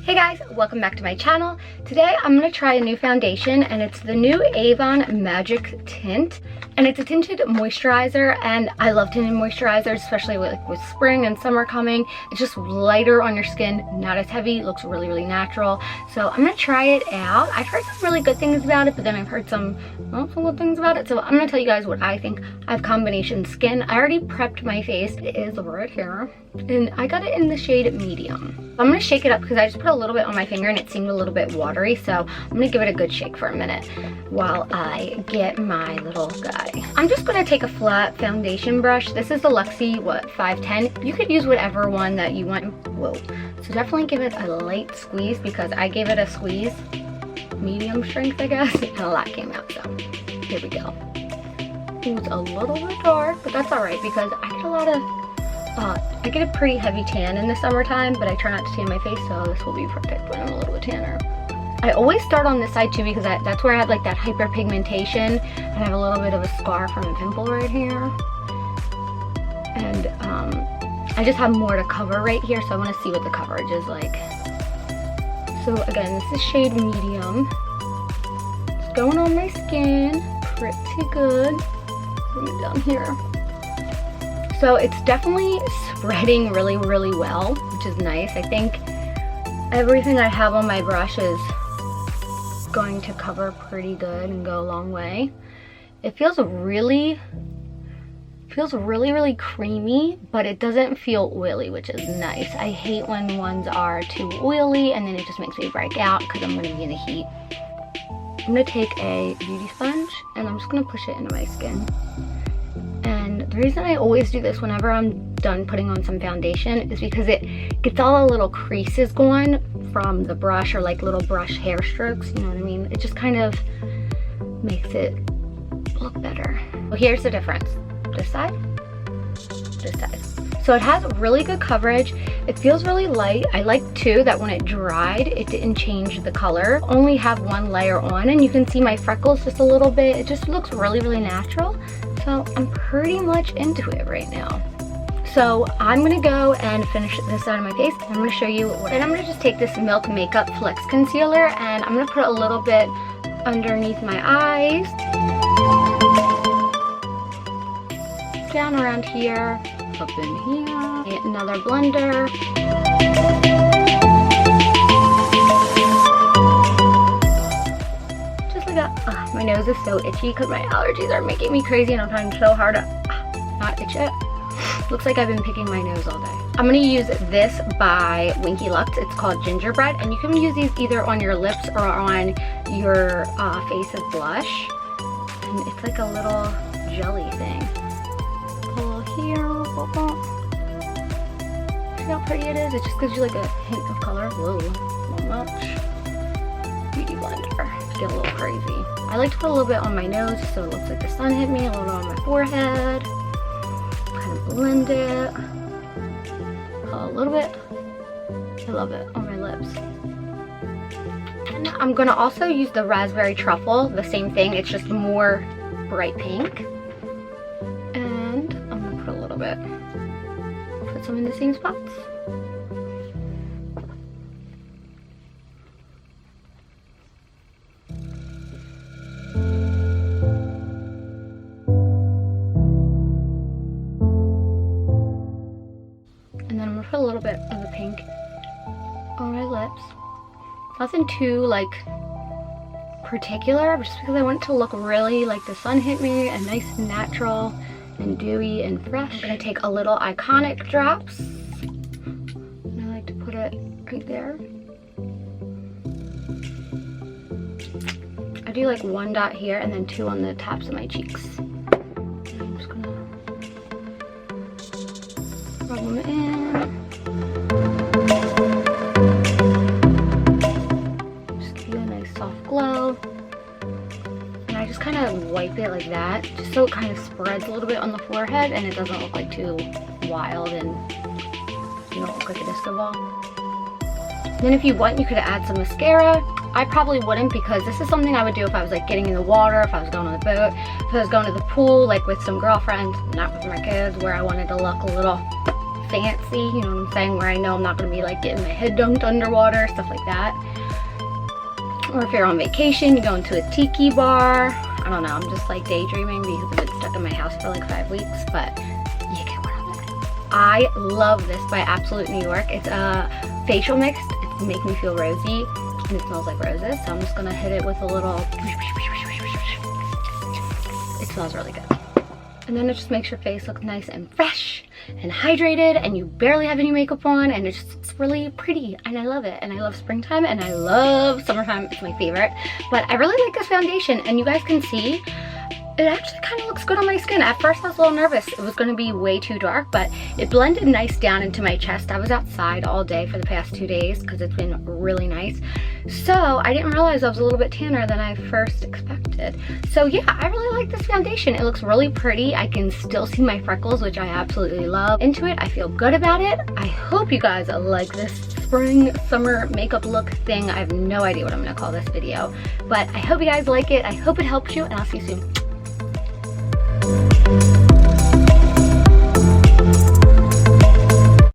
Hey guys, welcome back to my channel. Today I'm going to try a new foundation and it's the new Avon Magic Tint. And it's a tinted moisturizer and I love tinted moisturizers, especially with spring and summer coming. It's just lighter on your skin, not as heavy, looks really, really natural. So I'm going to try it out. I've heard some really good things about it, but then I've heard some not so good things about it. So I'm going to tell you guys what I think. I have combination skin. I already prepped my face. It is right here. And I got it in the shade medium. I'm going to shake it up because I just put a little bit on my finger and it seemed a little bit watery. So I'm going to give it a good shake for a minute while I get my little guy. I'm just going to take a flat foundation brush. This is the Luxie, 510. You could use whatever one that you want. Whoa. So definitely give it a light squeeze because I gave it a squeeze, medium strength, I guess, and a lot came out. So here we go. It's a little bit dark, but that's all right because I get a lot of I get a pretty heavy tan in the summertime, but I try not to tan my face, so this will be perfect when I'm a little bit tanner. I always start on this side too because that's where I have like that hyperpigmentation. I have a little bit of a scar from a pimple right here. And I just have more to cover right here, so I want to see what the coverage is like. So again, this is shade medium. It's going on my skin pretty good. Bring it down here. So it's definitely spreading really, really well, which is nice. I think everything I have on my brush is going to cover pretty good and go a long way. It feels really, really creamy, but it doesn't feel oily, which is nice. I hate when ones are too oily and then it just makes me break out because I'm going to be in the heat. I'm going to take a beauty sponge and I'm just going to push it into my skin. And the reason I always do this whenever I'm done putting on some foundation is because it gets all the little creases going from the brush, or like little brush hair strokes, you know what I mean? It just kind of makes it look better. Well, here's the difference. This side, this side. So it has really good coverage. It feels really light. I like too that when it dried, it didn't change the color. Only have one layer on and you can see my freckles just a little bit. It just looks really, really natural. So I'm pretty much into it right now. So I'm gonna go and finish this side of my face. I'm gonna show you what, and I'm gonna just take this Milk Makeup Flex Concealer and I'm gonna put a little bit underneath my eyes. Down around here, up in here, another blender. Just like that. My nose is so itchy because my allergies are making me crazy and I'm trying so hard to not itch it. Looks like I've been picking my nose all day. I'm gonna use this by Winky Lux. It's called Gingerbread, and you can use these either on your lips or on your face as blush. And it's like a little jelly thing. Pull here, see how pretty it is? It just gives you like a hint of color. Whoa, not much. Beauty blender, get a little crazy. I like to put a little bit on my nose so it looks like the sun hit me, a little bit on my forehead. Kind of blend it. A little bit. I love it on my lips. And I'm gonna also use the Raspberry Truffle, the same thing, it's just more bright pink. And I'm gonna put a little bit. Put some in the same spots. And then I'm gonna put a little bit of the pink on my lips. Nothing too like particular, but just because I want it to look really like the sun hit me and nice and natural and dewy and fresh. I'm gonna take a little Iconic drops. And I like to put it right there. I do like one dot here and then two on the tops of my cheeks. And I'm just gonna rub them in. Just give you a nice soft glow. And I just kind of wipe it like that, just so it kind of spreads a little bit on the forehead and it doesn't look like too wild and you don't look like a disco ball. Then if you want, you could add some mascara. I probably wouldn't because this is something I would do if I was like getting in the water, if I was going on the boat, if I was going to the pool like with some girlfriends, not with my kids, where I wanted to look a little fancy, you know what I'm saying, where I know I'm not gonna be like getting my head dunked underwater, stuff like that. Or if you're on vacation, you go into a tiki bar. I don't know, I'm just like daydreaming because I've been stuck in my house for like 5 weeks, but you get what I'm saying. I love this by Absolute New York. It's a facial mist. It's making me feel rosy and it smells like roses. So I'm just gonna hit it with a little, it smells really good. And then it just makes your face look nice and fresh and hydrated, and you barely have any makeup on, and it just looks really pretty, and I love it. And I love springtime, and I love summertime. It's my favorite. But I really like this foundation, and you guys can see it actually kind of looks good on my skin. At first I was a little nervous it was going to be way too dark, but it blended nice down into my chest. I was outside all day for the past 2 days because it's been really nice. So I didn't realize I was a little bit tanner than I first expected. So yeah, I really like this foundation. It looks really pretty. I can still see my freckles, which I absolutely love. Into it, I feel good about it. I hope you guys like this spring, summer makeup look thing. I have no idea what I'm going to call this video, but I hope you guys like it. I hope it helps you, and I'll see you soon.